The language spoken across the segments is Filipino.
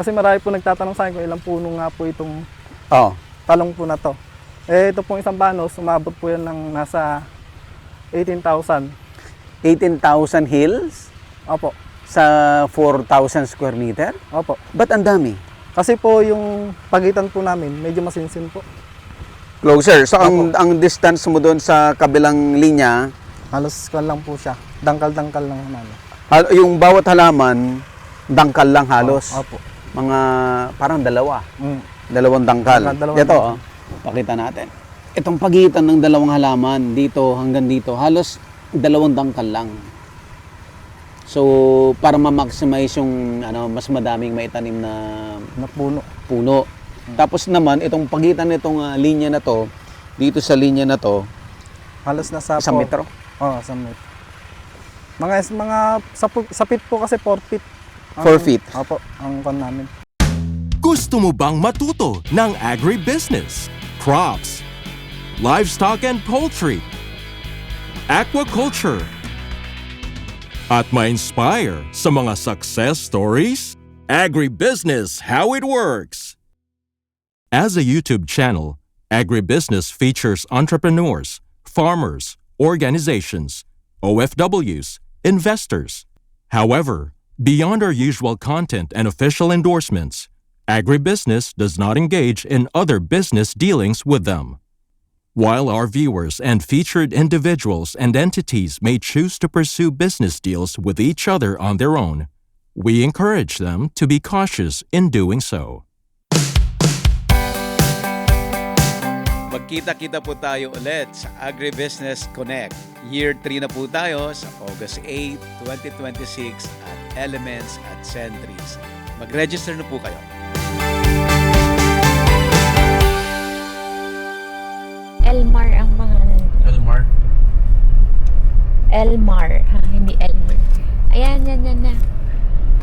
Kasi marami po nagtatanong sa akin kung ilang puno nga po itong Oh, talong po na to. Eh, ito pong isang banos, umabot po yan ng nasa 18,000. 18,000 hills Opo, sa 4,000 square meter? opo. Ba't ang dami? Kasi po yung pagitan po namin, medyo masinsin po. Closer. So, ang distance mo doon sa kabilang linya, Halos kwan lang po siya. Dangkal-dangkal lang namin. yung bawat halaman, dangkal lang halos. Opo. Mga parang dalawa. Mm. Dalawang dangkal. Dalawang Ito, dangkal. pakita natin. Itong pagitan ng dalawang halaman, dito hanggang dito, halos dalawang dangkal lang. So, para ma-maximize yung mas madaming maitanim na Na puno. puno. Tapos naman, itong pagitan nitong linya na to, dito sa linya na to, Halos nasa 1 metro. Oo, 1 metro. Sa pit po kasi 4 feet. 4 feet. Opo, ang kwan namin. Gusto mo bang matuto ng agribusiness, crops, livestock and poultry, aquaculture, at ma-inspire sa mga success stories? Agribusiness How It Works. As a YouTube channel, Agribusiness features entrepreneurs, farmers, organizations, OFWs, investors. However, beyond our usual content and official endorsements, Agribusiness does not engage in other business dealings with them. While our viewers and featured individuals and entities may choose to pursue business deals with each other on their own, we encourage them to be cautious in doing so. Magkita-kita po tayo ulit sa Agribusiness Connect. Year 3 na po tayo sa August 8, 2026 at Elements at Sentries. Mag-register na po kayo. Elmar ang pangalan. Elmar. Elmar, ha? Hindi Elmer. Ayan, yan na.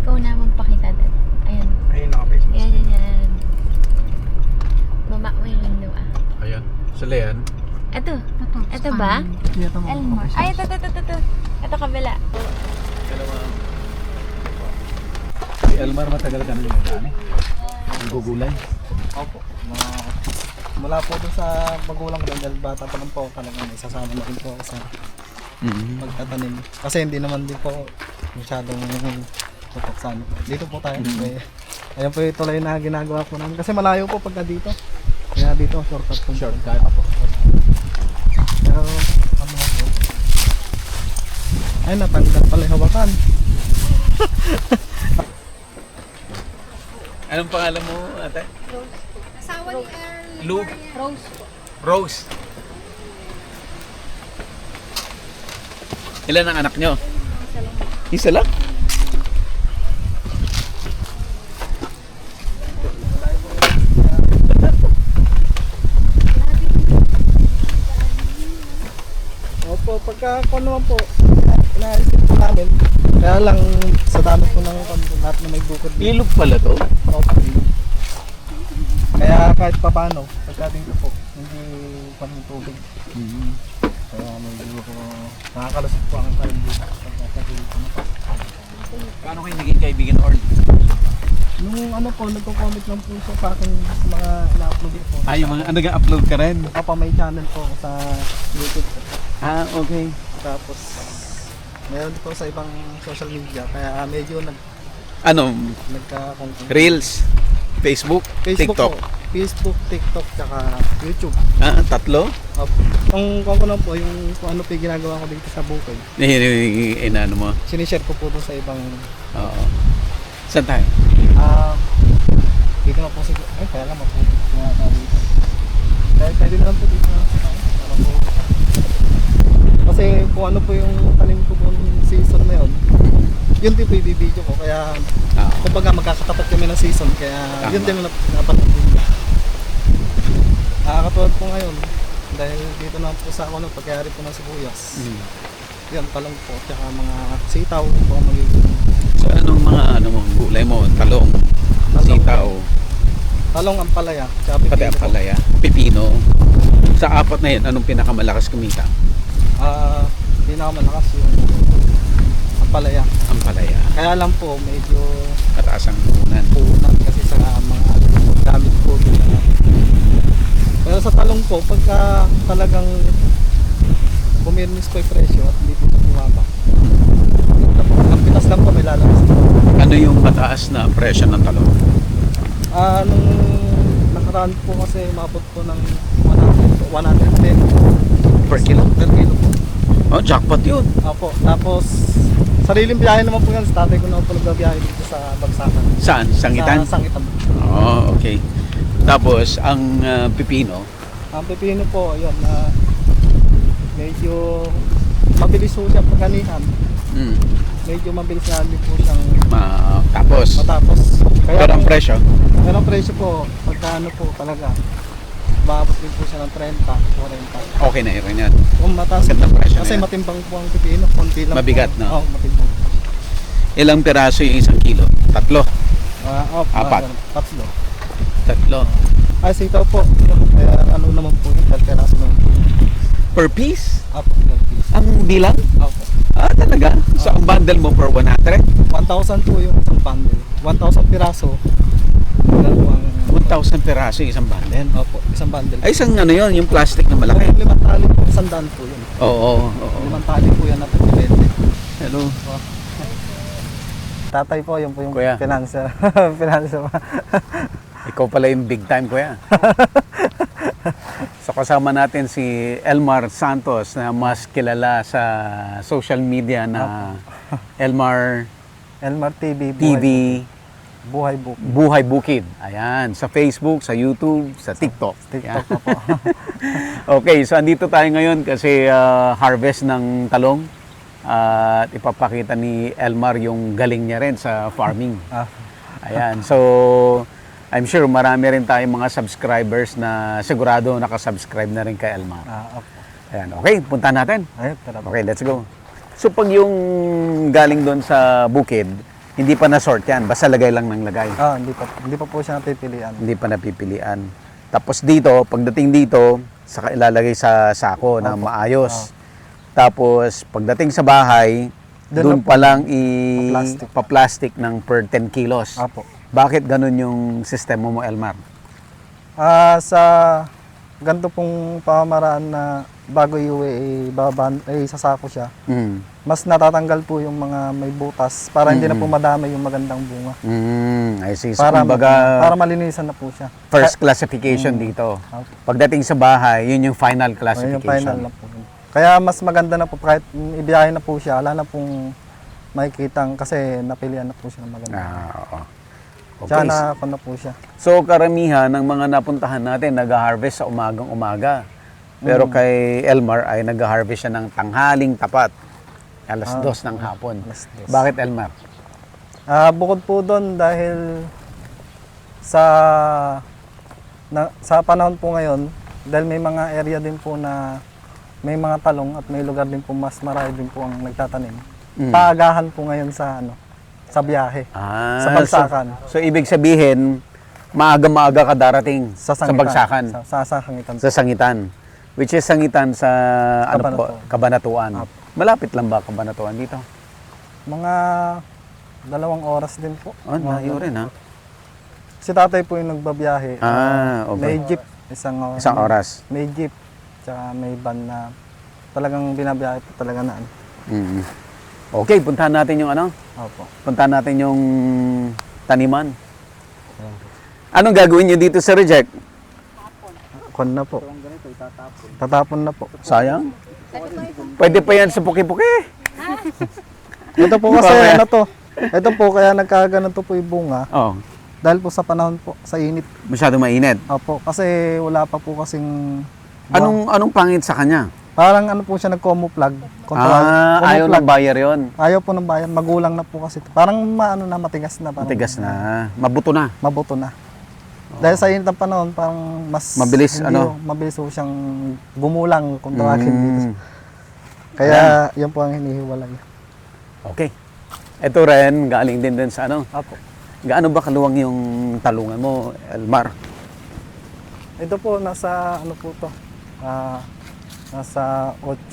Ikaw na magpakita dad. Ayan. Ayun, naka-face mask. Yan. Baba mo yung window, ah. Ayan. Sila yan. Ito ba? Elmar. Ay, ito. Ito kabila. Si Elmar matagal ka na yung gani. Ang gugulay. Opo. Mula po doon sa magulang ko dahil bata pa lang po talagang isasama na rin po ako sa magtatanim. Kasi hindi naman din po masyadong tutok sa ano. Dito po tayo. Ayan po yung tulay na ginagawa po namin. Kasi malayo po pagka dito. Kaya dito shortcut po. Shortcut. Pero ano po. Ay, natanggal pala yung hawakan. Anong pangalan mo, ate? Asawa ni Earl. Lou? Rose. Ilan ang anak nyo? Isa lang? Opo, pagka kung naman po, inaisip po namin. Kaya lang sa dami po ng lahat na may bukod dito. Ilog pala to? Opo, ilog. Kaya kahit papano, pagka dito po, hindi pa ng tubig. Kaya medyo po, nakakalusot po ang time dito. Pagka dito na po. Paano kayo naging kaibigan or? Nung ano po, nagko-comment lang po siya sa akin sa mga ina-upload ko po. Yung mga nag-upload ka rin? Opo, may channel po ako sa YouTube po. Okay. Tapos, meron po sa ibang social media. Kaya medyo Ano? nagka-content. Reels? Facebook? TikTok? Po. Facebook, TikTok, tsaka YouTube. Tatlo? Opo. Ang kung ano po, yung kung ano po yung ginagawa ko dito sa bukid. Ano mo? Sinishare ko po doon sa ibang... Oo. Saan tayo? Dito na po siguro. Ay, kaya lang mapulit nga tayo dito. Pwede na lang po dito na sa tayo. Para po. Kasi kung ano po yung tanim ko po ng season na yun, yun din po i-video ko. Kaya, kumbaga magkakatapat kami ng season. Kaya, yun din na dapat i-video. Nakakatuwad po ngayon. Dahil dito na po sa ako pagkayari po ng sibuyas. Yan, talong po. Tsaka mga sitaw po ang magiging. So anong mga mo, gulay mo? Talong, sitaw, Talong, ampalaya, tsaka pati pipino po. apalaya, pipino. Sa apat na yan, anong pinakamalakas kumita? Pinakamalakas yung ampalaya. Ampalaya. Kaya lang po, medyo Mataas ang puhunan. puhunan kasi po, pagka talagang bumirmis po yung presyo at hindi po bumaba. Ang pitas lang po may lalabas po. Ano yung mataas na presyo ng talong? Nung nakaraan po kasi umabot po ng 110 Per kilo? per kilo po. Oh, jackpot yun. Opo. Tapos sariling biyahe naman po yan. Sa tatay ko na po nagbabiyahe dito sa Bagsakan. Saan? Sangitan? Sa Sangitan. Oh, okay. Tapos, ang pipino, Ang pepino po, yun, medyo mabilis po siya pagkanihan. Medyo mabilis nga din po siyang tapos, matapos. pero ang presyo, Pero ang presyo po, pagka ano po talaga, maabot din po siya ng 30, 40. okay na rin yan. Kung mataas Magandang presyo na kasi yan. matimbang po ang pepino, konti lang Mabigat, po. no? Oo, matimbang. Ilang piraso yung 1 kilo? 3. Apat. Tatlo. 3. Ay, sitaw po. Kaya ano naman po yung peraso naman. Per piece? Apo, 12 piece. Ang bilang? Apo. Talaga? So, ang bundle mo for 100? 1,000 po yung isang bundle. 1,000 piraso. Wala po ang... 1,000 piraso yung isang bundle. Opo, isang bundle. Ay, isang ano yun, yung plastic na malaki. Kung limang tali po, 100 po yun. Oo. Limang tali po yan na 20. Hello. Tatay po, yun po yung Kuya. financer. Financer. Ikaw pala yung big time, kuya. So, kasama natin si Elmar Santos na mas kilala sa social media na Elmar Elmar TV. TV Buhay Book. Buhay Bukid. Ayan, sa Facebook, sa YouTube, sa TikTok. TikTok Ayan. pa po. Okay, so andito tayo ngayon kasi harvest ng talong. At ipapakita ni Elmar yung galing niya rin sa farming. Ayan, so I'm sure marami rin tayong mga subscribers na sigurado nakasubscribe na rin kay Elmar. Opo. Ayan, okay, punta natin. Ayun, tara po. Okay, let's go. So pag yung galing doon sa bukid, hindi pa na-sort yan, basta lagay lang ng lagay. Hindi pa po siya napipilian. Hindi pa napipilian. Tapos dito, pagdating dito, saka ilalagay sa sako na maayos. Tapos pagdating sa bahay, doon Doon pa lang pa-plastic. pa-plastic ng per 10 kilos. Apo. Bakit ganun yung sistema mo, Elmar? Sa ganito pong pamamaraan na bago iuwi, sasako siya, mas natatanggal po yung mga may butas para hindi na po madami yung magandang bunga. I see. So, Para kumbaga, malinisan na po siya. first classification dito. Pagdating sa bahay, yun yung final Ayun classification. yung final na po. Kaya mas maganda na po kahit ibiyahe na po siya, wala na pong makikitang kasi napilian na po siya ng maganda. Oo. Tsaka Okay. na ako na po siya. So karamihan ng mga napuntahan natin nag-harvest sa umagang-umaga. Pero kay Elmar ay nag-harvest siya ng tanghaling tapat. Alas 2 ng hapon. Alas 2. Bakit Elmar? Bukod po doon dahil sa panahon po ngayon, dahil may mga area din po na may mga talong at may lugar din po mas marami din po ang nagtatanim. Paagahan po ngayon sa sa biyahe. Sa Bagsakan. So ibig sabihin, maaga-maaga ka darating sa Bagsakan. Sa Sangitan. Sa Sangitan. Which is Sangitan sa Cabanatuan. Malapit lang ba Cabanatuan dito? Mga 2 oras din po. Layo rin ha. Si tatay po yung nagbabiyahe. Okay. May jeep. Isang oras. May jeep. Tsaka may van na talagang binabiyahe po talaga na ano. Okay, puntahan natin yung Opo. Puntahan natin yung taniman. Anong gagawin nyo dito sa reject? Kon na po. Tatapon na po. Sayang. Pwede pa yan sa puki-puki. Ito po kasi Ito po kaya nagkaganon to po yung bunga. Dahil po sa panahon po, sa init. Masyado mainit. Opo, kasi wala pa po kasing... Anong pangit sa kanya? Parang po siya nag-camouflage. Ayaw ng buyer yon. Ayaw po ng bayan. Magulang na po kasi. Parang matigas na. Matigas na. Mabuto na. Mabuto na. Dahil sa init ng panahon, parang mas... Mabilis, Mabilis po siyang gumulang kung tawagin dito. Kaya yun po ang hinihiwalay. Okay. Ito rin, galing din sa Opo. Gaano ba kaluwang yung talungan mo, Elmar? Ito po, nasa po to? Nasa 8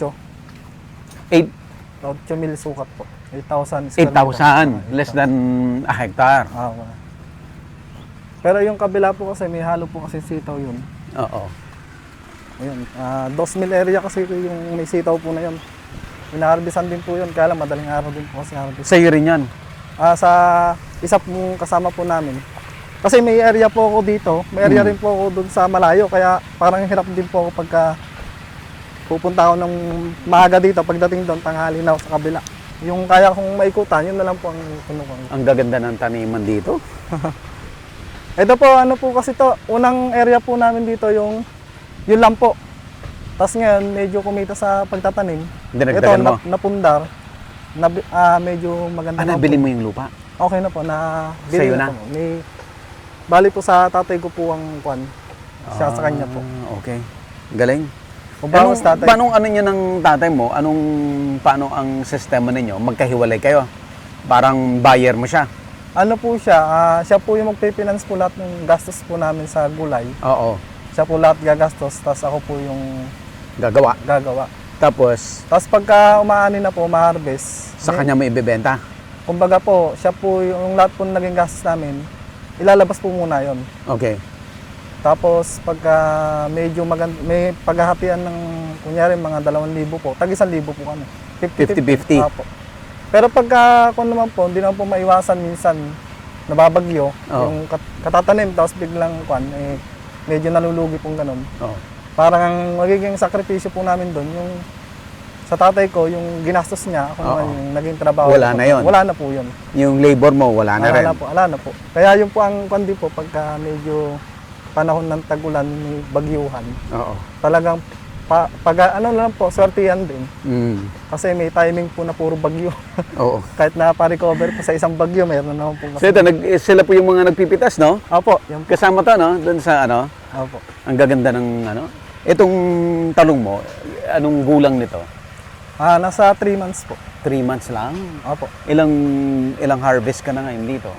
mil sukat po. 8,000 square meter. 8,000. Less than a hectare. Pero yung kabila po kasi, may halo po kasi sitaw yun. Oo. Ayun, 2,000 area kasi yung may sitaw po na yun. Inaharbisan din po yun, kaya lang madaling araw din po kasi harvest. Sa'yo rin yan. Sa isa pong kasama po namin. Kasi may area po ako dito, may area rin po ako doon sa malayo, kaya parang hirap din po ako pagka pupunta ako ng maaga dito, pagdating doon, tanghali na ako sa kabila. Yung kaya kong maikutan, yun na lang po ang kinukuha. Ang gaganda ng taniman dito. Ito po, ano po kasi to, unang area po namin dito yung yun lang po. Tapos ngayon, medyo kumita sa pagtatanim. Dinagdagan mo? Napundar. Medyo maganda na Nabili po. mo yung lupa? Okay na po, Sa'yo na? po. Bali po sa tatay ko po ang kwan. Siya sa kanya po. Okay. Galing. Kung bawas tatay. Paano ano niya ng tatay mo? Paano ang sistema ninyo? Magkahiwalay kayo? Parang buyer mo siya? Ano po siya, siya po yung magpe-finance po lahat ng gastos po namin sa gulay. Oo. Siya po lahat gagastos, tapos ako po yung Gagawa. gagawa. Tapos, Tapos pagka umaani na po, ma-harvest, sa kanya mo ibebenta? kumbaga po, siya po yung lahat po naging gastos namin, ilalabas po muna yon. Okay. Tapos pagka medyo may paghahatian ng kunyari mga 2,000 po, tag 1,000 po kami. 50-50. Apo. Pero pagka kung naman po, hindi naman po maiwasan minsan nababagyo, yung katatanim tapos biglang medyo nalulugi pong ganun. Oo. Parang ang magiging sakripisyo po namin doon, yung sa tatay ko, yung ginastos niya, ako naman yung naging trabaho. Wala na yun. Wala na po yun. Yung labor mo, wala na rin. Wala na po. Kaya yun po ang kundi po, pagka medyo panahon ng tagulan, may bagyuhan, Oo. talagang ano lang po, swertihan din. Mm. Kasi may timing po na puro bagyo. Oo. Kahit na pa-recover po sa isang bagyo, mayroon na naman po. So ito, sila po yung mga nagpipitas, no? Opo, yan po. Kasama to, no? Doon sa ano? Opo. Ang gaganda ng ano? Itong talong mo, anong gulang nito? Nasa 3 months po. 3 months lang? Opo. Ilang harvest ka na ngayon dito?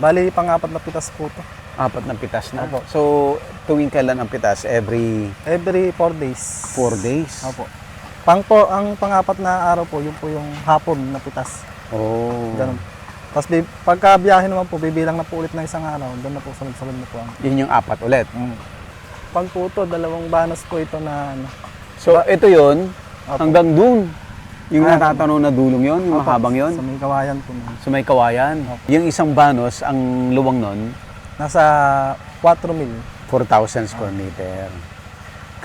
Bali, pang-apat na pitas po to. 4 na pitas na. Opo. So, tuwing kailan ang pitas? Every Every 4 days. 4 days? Opo. Ang pang-apat na araw po, yun po yung hapon na pitas. Oh. Ganun. Tapos pagka biyahe naman po, bibilang na po ulit ng isang araw, doon na po sunod-sunod na po ang. Yun yung 4 ulit. Pag po ito, 2 banos po ito na ano. So, ito yun, Opo. hanggang dun. Yung Ah, natatanaw na dulong yun, yung Opo, mahabang yun. Sa may kawayan po na. So, may kawayan. Opo. Yung isang banos, ang luwang nun, Nasa 4 mil. 4,000 square meter.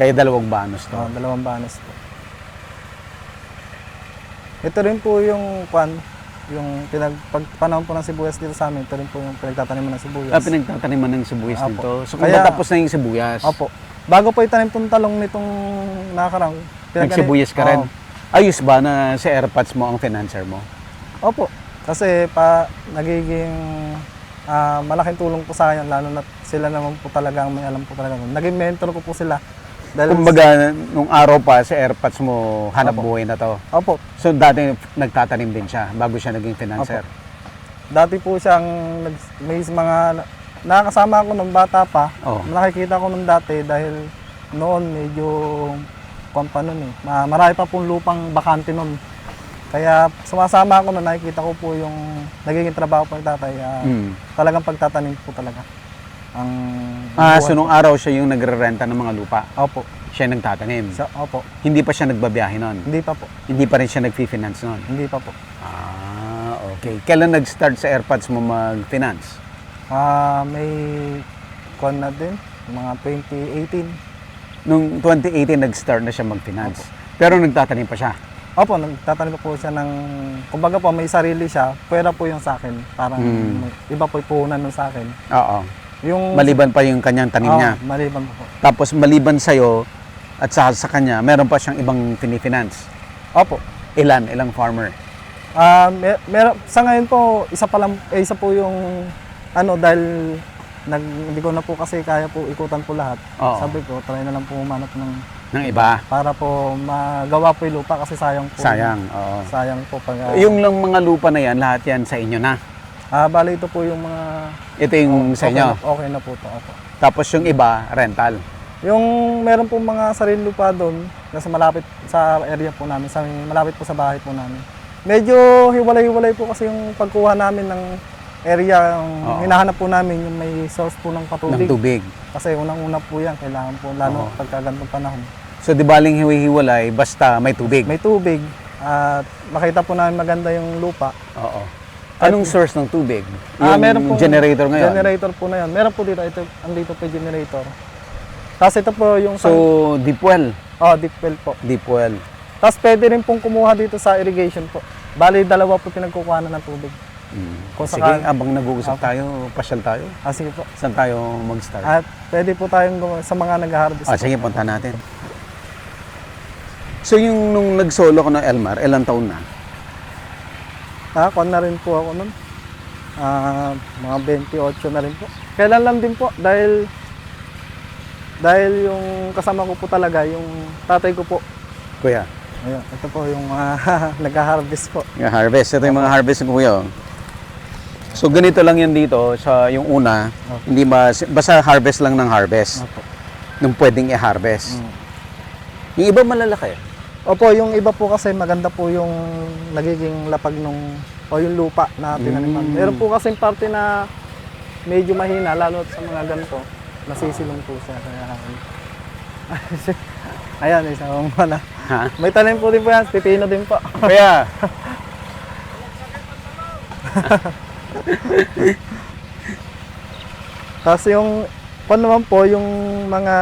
Kaya 2 banos to. 2 banos po. Ito rin po yung yung pagpanahon po ng sibuyas dito sa amin, ito rin po yung pinagtataniman ng sibuyas. Pinagtataniman ng sibuyas Opo. dito. So, kung Kaya- matapos na yung sibuyas, Opo. Bago po itanim itong talong nitong nakakarang. nagsibuyas ka rin. Oo. Ayos ba na sa AirPods mo ang financer mo? Opo. Kasi nagiging malaking tulong po sa akin, lalo na sila naman po talaga ang may alam po talaga. Naging mentor ko po sila. Dahil Kumbaga, nung araw pa sa AirPods mo, hanap Opo. buhay na to. Opo. So, dati nagtatanim din siya bago siya naging financer. Dati po siyang may mga nakakasama ako nung bata pa. Oo. Nakikita ko nung dati dahil noon medyo pa nun eh. Marami pa pong lupang bakante noon. Kaya sumasama ako noon, nakikita ko po yung nagiging trabaho po ng tatay. Talagang pagtatanim po talaga. So nung araw siya yung nagre-renta ng mga lupa. Opo. Siya yung nagtatanim. Opo. Hindi pa siya nagbabiyahe noon. Hindi pa po. Hindi pa rin siya nag-finance noon. Hindi pa po. Okay. Kailan nag-start sa AirPods mo mag-finance? May na din, mga 2018. Nung 2018 nag-start na siya mag-finance. Pero nagtatanim pa siya. Opo, nagtatanim po siya ng, kumbaga po may sarili siya, pwera po yung sa akin. Parang iba po yung puhunan nun sa akin. Oo. Yung, Maliban pa yung kanyang tanim niya. Maliban po. Tapos maliban sa'yo at sa kanya, meron pa siyang ibang finifinance. Opo. Ilang farmer? Sa ngayon po, isa po yung dahil hindi ko na po kasi kaya po ikutan po lahat. Oo. Sabi ko, try na lang po umanap Ng iba? para po magawa po yung lupa kasi sayang po. Sayang, oo. Sayang po pag Yung lang mga lupa na yan, lahat yan sa inyo na. bali ito po yung mga Ito yung sa inyo. Okay na po ito. Opo. Tapos yung iba, rental. Yung meron po mga sarili lupa doon, nasa malapit sa area po namin, malapit po sa bahay po namin. Medyo hiwalay-hiwalay po kasi yung pagkuha namin ng area yung Oo. hinahanap po namin yung may source po ng Ng patubig. tubig. Kasi unang-una po yan, kailangan po, lalo Oo. pagka ganitong panahon. So di baling hiwa-hiwalay basta may tubig. May tubig at makita po namin maganda yung lupa. Oo. Anong source ng tubig? Meron pong generator ngayon. Generator po na yan. Meron po dito, andito po yung generator. Tapos ito po yung So deep well. deep well po. Deep well. Tapos pwede rin pong kumuha dito sa irrigation po. Bali, dalawa po pinagkukuhanan ng tubig. Kung Sige, sakali- abang nag-uusap Opo. tayo, pasyal tayo. Sige po. Saan tayo mag-start? At pwede po tayong sa mga nag-harvest. Sige, punta natin. So yung nung nag-solo ko ng Elmar, ilang taon na? Kuwan na rin po ako nun. Mga 28 na rin po. Kailan lang din po dahil yung kasama ko po talaga, yung tatay ko po. Kuya, Ayun, ito po yung nag-harvest po. yung harvest. Ito yung mga harvest ng kuya. So ganito lang yan dito sa yung una, Opo. hindi basta harvest lang ng harvest. Opo. Nung pwedeng i-harvest. Yung iba malalaki. Opo, yung iba po kasi maganda po yung nagiging lapag o yung lupa na tinaniman. Meron po kasi parte na medyo mahina, lalo sa mga ganito, nasisilong po siya. Kaya, ayan, isa kong wala. Ha? May tanim po din po yan, pipino din po. Kuya, Tapos yung, naman po, yung mga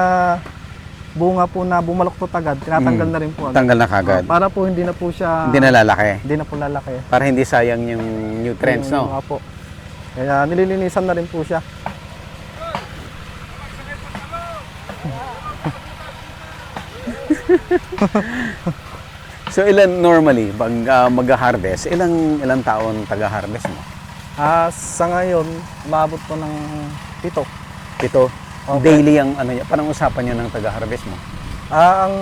bunga po na bumaloktot agad, tinatanggal na rin po agad. tanggal na kagad. Para po hindi na po siya, Hindi na lalaki. hindi na po lalaki. Para hindi sayang yung nutrients, no? Mga po. Kaya nililinisan na rin po siya. So ilan normally pag mag-harvest, ilang taon taga-harvest mo? Sa ngayon, maabot po ng 7. Ito, Okay. daily ang ano niya, parang usapan niyo ng taga-harvest mo. Ang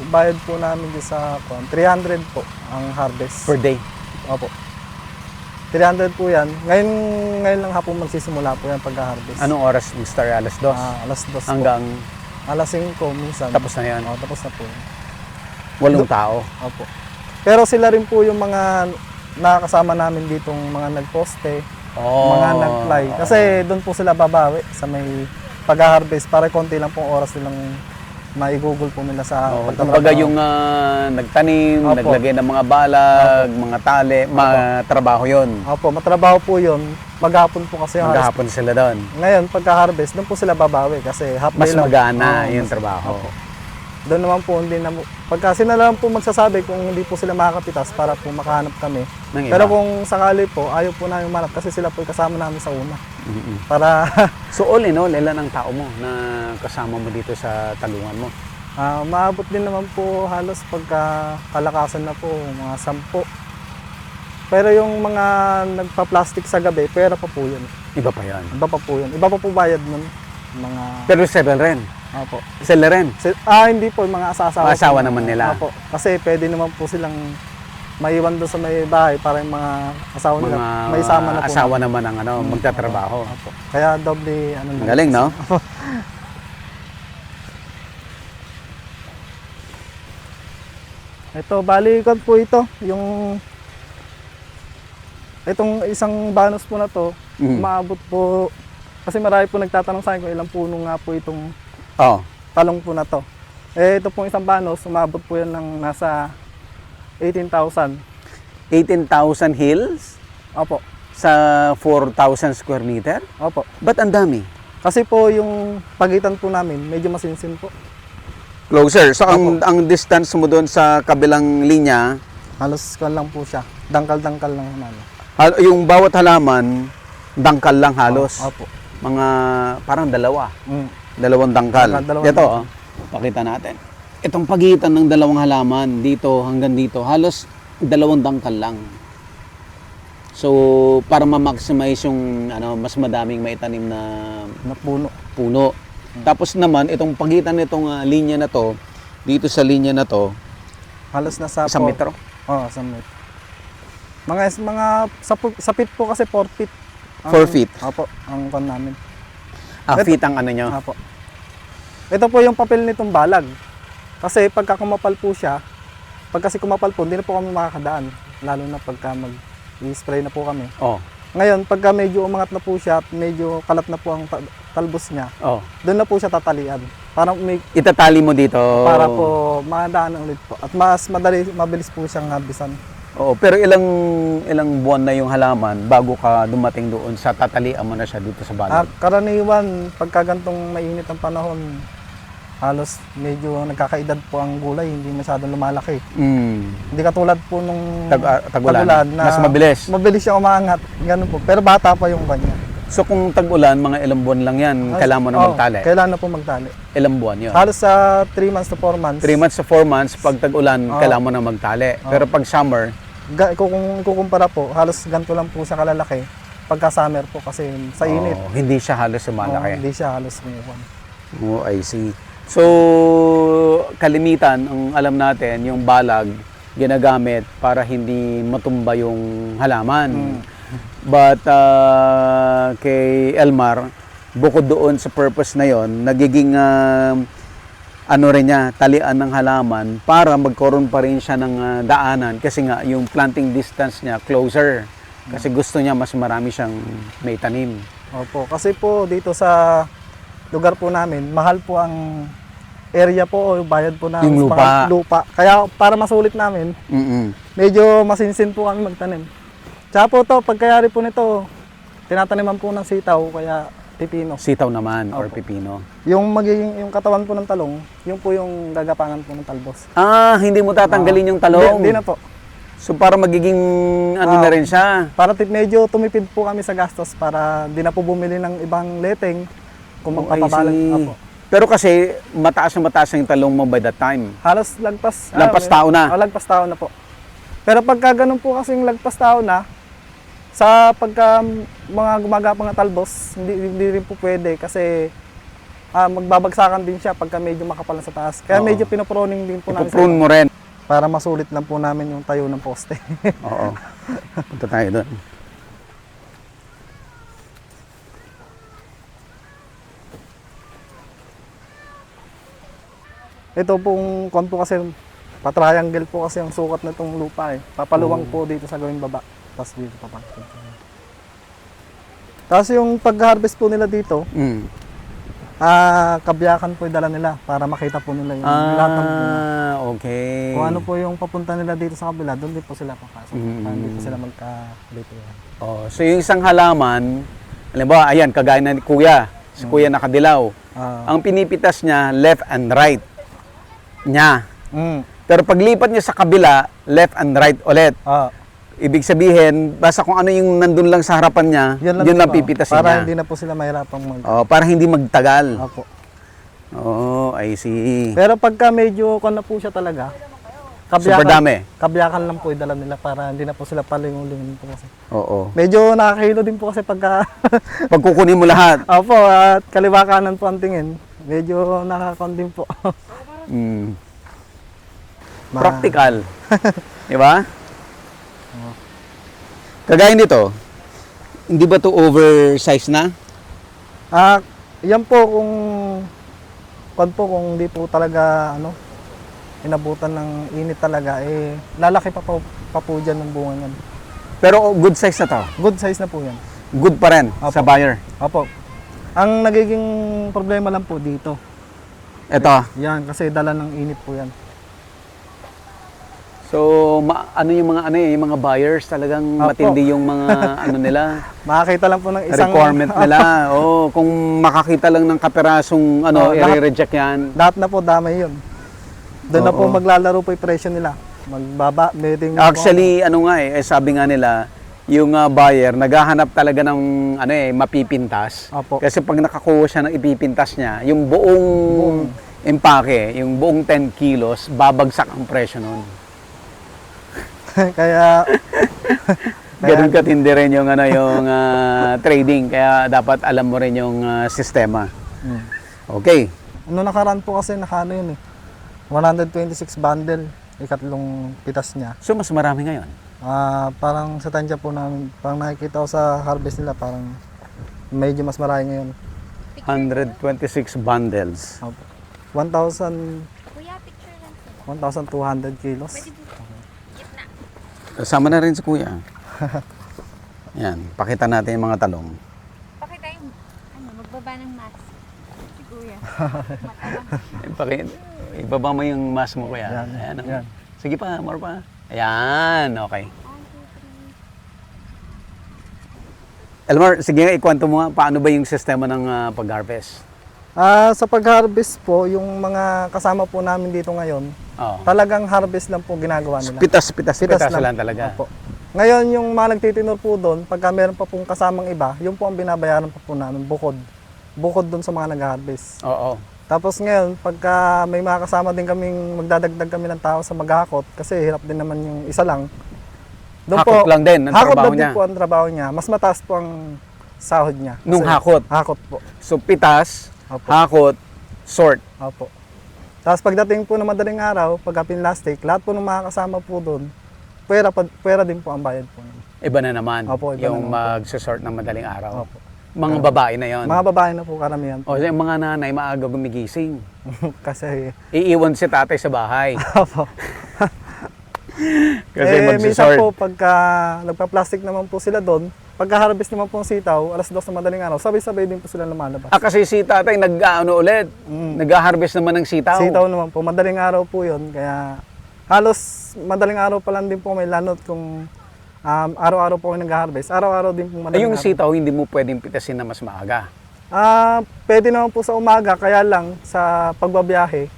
bayad po namin dito sa 300 po ang harvest. Per day. Opo. 300 po yan. Ngayon lang hapon magsisimula po yan pagka-harvest. Anong oras mag-start? Alas 2? Alas 2 Hanggang po. Alas 5 minsan. tapos na yan? Tapos na po. 8 tao. Opo. Pero sila rin po yung mga nakakasama namin ditong mga nagposte, mga nag-fly. Kasi doon po sila babawi sa may pag-harvest para konti lang pong oras nilang maigugol po nila sa pagtatrabaho. Kumbaga yung nagtanim, Opo. naglagay ng mga balag, mga tali, trabaho yon. Opo, matrabaho po yun. Maghapon po kasi ang harvest. Maghapon sila doon. Ngayon, pagka-harvest, doon po sila babawi kasi half Mas day lang. magana Oo, yung mas- trabaho. Opo. Doon naman po, hindi na, pagka sila lang po magsasabi kung hindi po sila makakapitas para po makahanap kami. Ng iba. Pero kung sakali po, ayaw po namin manap kasi sila po yung kasama namin sa una. Para So all in all, ilan ang tao mo na kasama mo dito sa talungan mo? maabot din naman po halos pagka kalakasan na po, mga 10. Pero yung mga nagpa-plastic sa gabi, pera pa po yun. Iba pa yan. Iba pa po yun. Iba pa po bayad nun. Mga, Pero several rin. opo. Sila rin. Hindi po, yung mga asawa. Mga asawa naman nila. Opo. Kasi pwede naman po silang maiwan doon sa may bahay para yung mga asawa nila, Mga may sama na po. asawa naman ang magtatrabaho. Opo. Kaya doble, Ang galing, no? Ito, balikan po ito. Itong isang banos po na to, maabot po, kasi marami po nagtatanong sa akin kung ilang puno nga po itong Oh. talong po na to. Ito pong isang banos, umabot po yan ng nasa 18,000. 18,000 hills Opo. sa 4,000 square meter? Opo. Ba't ang dami? Kasi po yung pagitan po namin, medyo masinsin po. Closer. So ang distance mo doon sa kabilang linya, Halos kan lang po siya. Dangkal-dangkal lang naman. yung bawat halaman, dangkal lang halos. Opo. Mga parang dalawa. Mm. Dalawang dangkal. Dalawang Ito, dangkal. pakita natin. Itong pagitan ng dalawang halaman, dito hanggang dito, halos 2 dangkal lang. So, para ma-maximize yung mas madaming maitanim na Na puno. puno. Tapos naman, itong pagitan nitong linya na to, dito sa linya na to, Halos nasa 1 metro. Oo, 1 metro. Sa pit po kasi 4 feet. 4 feet. Opo, ang pan namin. Feet ang ano nyo. Opo. Ito po yung papel nitong balag. Kasi pagka kumapal po siya, pag kasi kumapal po, hindi na po kami makakadaan. Lalo na pagka mag-spray na po kami. Oh. Ngayon, pagka medyo umangat na po siya at medyo kalat na po ang talbos niya, Oh. doon na po siya tatalian. Para Itatali mo dito. para po makadaan ulit po. At mas mabilis po siyang habisan. Oo, pero ilang buwan na yung halaman bago ka dumating doon sa tatalian mo na siya dito sa balag? Karaniwan, pagka gantong mainit ang panahon, halos medyo nagkakaedad po ang gulay, hindi masyadong lumalaki. Hindi katulad po nung Tag-ulan. Mas mabilis. Mabilis siyang umaangat, ganun po. Pero bata pa yung kanya. So kung tag-ulan, mga ilang buwan lang yan, kailangan mo na magtali. Kailangan na po magtali. Ilang buwan yun? Halos sa 3 months to 4 months. 3 months to 4 months, pag tag-ulan, kailangan mo na magtali. Pero pag summer, Kung ikukumpara po, halos ganito lang po siya kalalaki pagka summer po kasi sa init. hindi siya halos Oo, sumalaki. hindi siya halos ngayon. Oh, I see. So, kalimitan, ang alam natin, yung balag, ginagamit para hindi matumba yung halaman. But kay Elmar, bukod doon sa purpose na yon, nagiging rin niya, talian ng halaman para magkaroon pa rin siya ng daanan kasi nga yung planting distance niya closer. Kasi gusto niya mas marami siyang may tanim. Opo, kasi po dito sa lugar po namin, mahal po ang area po o bayad po namin Yung sa lupa. Kaya para masulit namin, medyo masinsin po kami magtanim. Tsaka po to, pagkayari po nito, tinataniman po ng sitaw, kaya pipino. Sitaw naman or Opo. pipino. Yung yung katawan po ng talong, yung po yung gagapangan po ng talbos. Hindi mo tatanggalin yung talong. Hindi na po. So para magiging na rin siya. Para medyo tumipid po kami sa gastos para di na po bumili ng ibang leteng kung magpapabalag. Opo. Pero kasi mataas yung talong mo by that time. Halos lagpas. Lagpas tao na. Lagpas tao na po. Pero pagka ganun po kasing lagpas tao na, sa pagka mga gumagapang na talbos, hindi rin po pwede kasi magbabagsakan din siya pagka medyo makapal na sa taas. Kaya medyo pinoproning din po namin. Ipoprune mo rin. Para masulit lang po namin yung tayo ng poste. Oo. Punta tayo doon. Ito pong kwan po kasi, patriangle po kasi ang sukat na itong lupa eh. Papaluwang po dito sa gawing baba. Tapos dito papakit. Tapos yung pag-harvest po nila dito, kabyakan po yung dala nila para makita po nila yung lahat ng bunga. Okay. Kung ano po yung papunta nila dito sa kabila, doon din po sila papasok. Hindi po sila magka-dito yan. So yung isang halaman, halimbawa, ayan, kagaya na ni Kuya, si Kuya nakadilaw. Ang pinipitas niya, left and right niya. Pero paglipat niya sa kabila, left and right ulit. Ibig sabihin, basta kung ano yung nandun lang sa harapan niya, yun lang pipitasin para niya. hindi na po sila mahirapang Para hindi magtagal. Opo. I see. Pero pagka medyo kon na po siya talaga, Super dami. kabyakan lang po yung dala nila para hindi na po sila palingon-lingon po kasi. Oo. Medyo nakakahilo din po kasi pagka Pag kukunin mo lahat. Opo, at kaliwa kanan po ang tingin. Medyo nakakon din po. Practical. Di ba? Kagaya nito, hindi ba to oversize na? Yan po kung hindi po talaga inabutan ng init talaga lalaki pa po dyan ng bunga niyan. Pero good size na to. Good size na po yan. Good pa rin sa buyer. Opo. Ang nagiging problema lang po dito. Ito. Yan kasi dala ng init po yan. So, yung mga buyers talagang matindi yung mga nila. Makakita lang po ng isang requirement nila. Kung makakita lang ng kaperasong i-reject yan. Lahat na po damay yun. Doon na po maglalaro po yung presyo nila. Magbaba, betting. Actually, sabi nga nila, yung buyer naghahanap talaga ng mapipintas. Opo. Kasi pag nakakuha siya ng ipipintas niya, yung buong empake, yung buong 10 kilos, babagsak ang presyo nun. Kaya ganun katindi rin yung trading, kaya dapat alam mo rin yung sistema. Okay. Nakaraan po kasi yun 126 bundle, ikatlong pitas niya. So mas marami ngayon. Parang sa tansya po namin, parang nakikita ko sa harvest nila, parang medyo mas marami ngayon. 126 bundles. 1,000 Kuya, picture lang. 1,200 kilos. Kasama na rin si Kuya. Yan, pakita natin yung mga talong. Pakita yung, magbaba ng mask. Si Kuya. Ibaba mo yung mask mo, kuya. Yan, Ayan, oh. yan. Sige pa, more pa. Ayan, okay. Elmar, sige nga, ikwento mo nga, paano ba yung sistema ng pag-harvest? Sa pag-harvest po, yung mga kasama po namin dito ngayon, Oo. talagang harvest lang po ginagawa nila. Pitas lang. lang talaga. Opo. Ngayon, yung mga nagtitinor po doon, pagka meron pa pong kasamang iba, yung po ang binabayaran pa po namin, bukod. Bukod doon sa mga nag-harvest. Oo. Tapos ngayon, pagka may mga kasama din kaming magdadagdag kami ng tao sa maghakot, kasi hirap din naman yung isa lang. Doon Hakot lang din ang hakot trabaho lang niya. din po ang trabaho niya. Mas mataas po ang sahod niya. Nung Kasi- hakot. Hakot po. So, pitas, Opo. hakot, sort. Opo. Tapos pagdating po ng madaling araw, pagka pinlastic, lahat po ng mga kasama po doon, pwera din po ang bayad po. Iba na naman. Opo, iba yung na naman magsasort ng madaling araw. Opo. Mga babae na yon. Mga babae na po karamihan. O, yung mga nanay, maaga gumigising. Kasi, Iiwan si tatay sa bahay. opo. Kasi minsan magsasort. po, pagka nagpa-plastic naman po sila doon, pagka harvest naman po ang sitaw, alas 2 ng madaling araw, sabay-sabay din po sila lumalabas. Kasi si tatay nag-ano ulit, nag-harvest naman ng sitaw. Sitaw naman po, madaling araw po yun, kaya halos madaling araw pa lang din po may lanot kung araw-araw po kami nag-harvest. Araw-araw din po Ay, madaling yung araw. sitaw, hindi mo pwedeng pitasin na mas maaga. Pwede naman po sa umaga, kaya lang sa pagbabiyahe,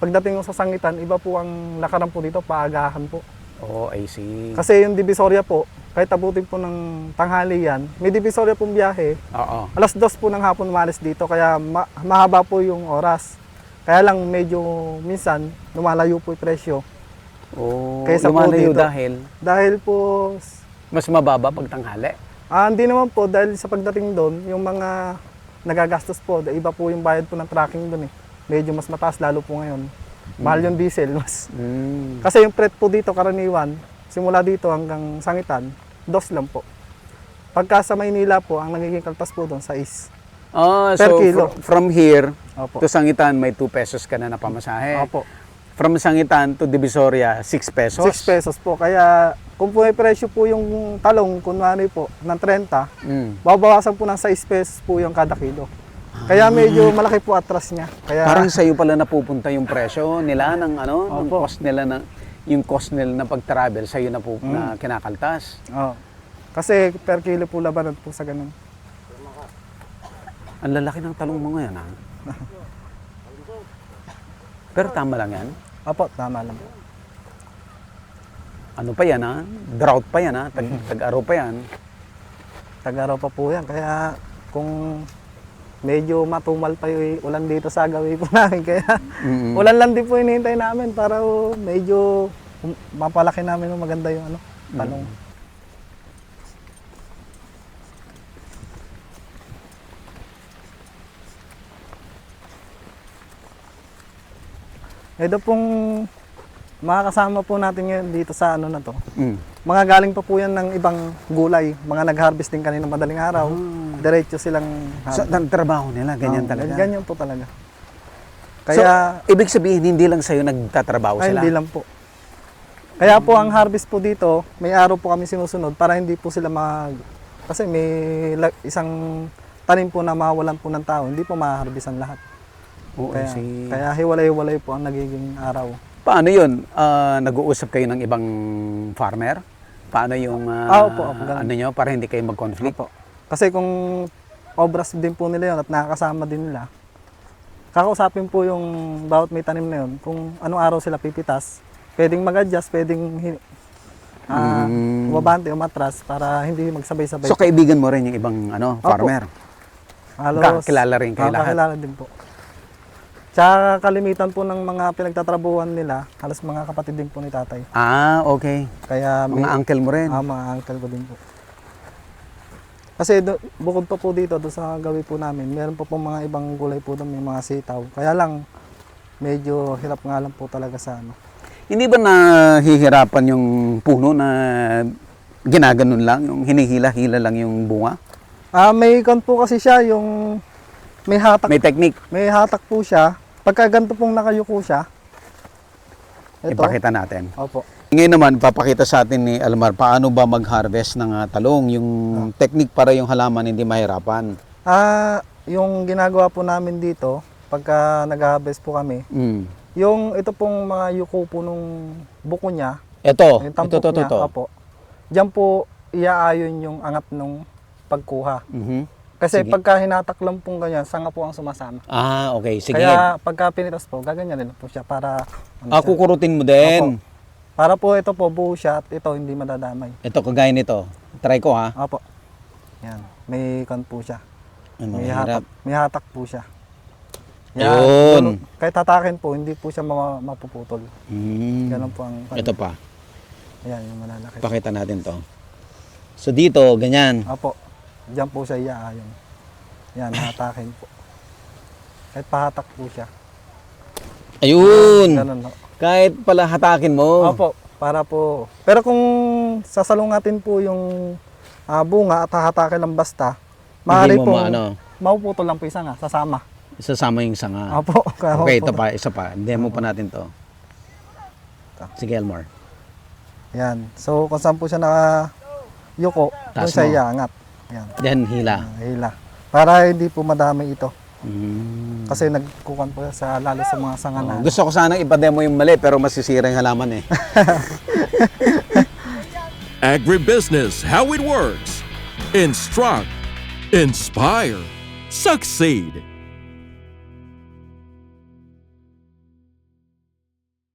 pagdating ko sa Sangitan, iba po ang lakaran po dito, paagahan po. Oh, I see. Kasi yung Divisoria po, kahit abutin po ng tanghali yan, may Divisoria pong biyahe, Oo. alas 2 po ng hapon umalis dito, kaya mahaba po yung oras. Kaya lang medyo minsan, lumalayo po yung presyo. Oh, Kaysa po lumalayo dito. Dahil po, mas mababa pag tanghali. hindi naman po, dahil sa pagdating doon, yung mga nagagastos po, iba po yung bayad po ng tracking doon eh. Medyo mas mataas lalo po ngayon. Mahal yung diesel. Kasi yung freight po dito karaniwan, simula dito hanggang Sangitan, 2 lang po. Pagka sa Maynila po, ang nagiging kaltas po doon, 6. Oh, Per so kilo. from here Opo. to Sangitan, may 2 pesos ka na napamasahe. Opo. From Sangitan to Divisoria, 6 pesos. 6 pesos po. Kaya kung po may presyo po yung talong, kunwari po, ng 30, babawasan po ng 6 pesos po yung kada kilo. Kaya medyo malaki po atras niya. Kaya, Parang sa iyo pala napupunta yung presyo nila ng ng Opo. cost nila yung cost nila na pag-travel sa iyo na po na kinakaltas. oh, kasi per kilo po labanan po sa ganun. Ang lalaki ng talong mo ngayon, ha? Pero tama lang yan. Opo, tama lang po. Ano pa yan, ha? Drought pa yan, ha? Tag-araw pa yan. Tagaraw pa po yan. Kaya kung medyo matumal pa yung ulan dito sa gawin po namin. Kaya ulan lang din po hinihintay namin para medyo mapalaki namin ng maganda yung talong. Ito pong mga kasama po natin ngayon dito sa na to. Mga galing pa po yan ng ibang gulay. Mga nag-harvest din kanina madaling araw. Diretso silang Sa trabaho nila, ganyan talaga. Ganyan po talaga. Kaya, so, ibig sabihin, hindi lang sa'yo nagtatrabaho ay, sila? hindi lang po. Kaya po ang harvest po dito, may araw po kami sinusunod para hindi po sila kasi may isang tanim po na mawalan po ng tao, hindi po ma-harvestan lahat. Oo, I see. Kaya hiwalay-hiwalay po ang nagiging araw. Paano yun? Nag-uusap kayo ng ibang farmer? Paano yung Opo, ganun. ano nyo para hindi kayo mag-conflict? Opo. Kasi kung obras din po nila yun at nakakasama din nila, kakausapin po yung bawat may tanim na yun, kung anong araw sila pipitas, pwedeng mag-adjust, pwedeng mabante o matras para hindi magsabay-sabay. So kaibigan mo rin yung ibang farmer? Halos, Kakilala rin kayo lahat? Kakilala din po. Tsaka kalimitan po ng mga pinagtatrabuhan nila, halos mga kapatid din po ni tatay. Ah, okay. Kaya Mga uncle mo rin? mga uncle ko din po. Kasi bukod pa po dito, doon sa gawin po namin, meron pa po mga ibang gulay po doon, may mga sitaw. Kaya lang, medyo hirap nga lang po talaga sa Hindi ba nahihirapan yung puno na ginaganon lang, yung hinihila-hila lang yung bunga? May kon po kasi siya, yung may hatak. May technique. May hatak po siya. Pagka ganito pong nakayuko siya, ito. Ipakita natin. Opo. Ngayon naman, papakita sa atin ni Almar paano ba mag-harvest ng talong. Yung technique para yung halaman hindi mahirapan. Yung ginagawa po namin dito, pagka nag-harvest po kami, yung ito pong mga yuko po nung buko niya, Ito, yung tampok ito. niya, opo, diyan po iaayon yung angat nung pagkuha. Kasi Sige. pagka hinatak lang pong ganyan, sanga po ang sumasama. Okay. Sige. Kaya pagka pinitas po, gaganyan din po siya para siya. Kukurutin mo din. Opo. Para po ito po buo siya at ito hindi madadamay. Ito, kagaya nito. Try ko, ha? Opo. Yan, may kan po siya. Ano, May hatak po siya. Yun. Kahit hatakin po, hindi po siya mapuputol. Ganun po ang Ito pa. Ayan, yung malalaki. Pakita natin to. So dito, ganyan. Opo. Diyan po siya iaayon. Yan, hatakin po. Kahit pahatak po siya. Ayun. Ganun ho. Kahit pala hatakin mo. Opo, para po. Pero kung sasalungatin po yung bunga at hahatakin lang basta, maaari mo po mapuputol lang po isa nga, sasama. Isasama yung sanga. Opo. Okay, ito pa, isa pa. Demo pa natin to. Sige, Elmar. Yan. So, kung saan po siya yuko, doon Taas siya mo. iangat. Yan. Then, hila. Hila. Para hindi po madami ito. Mm. Kasi nagkukan po sa lalo sa mga sanga na. Gusto ko sanang ipa-demo yung mali, pero masisira yung halaman eh. Agribusiness, how it works. Instruct, inspire, succeed.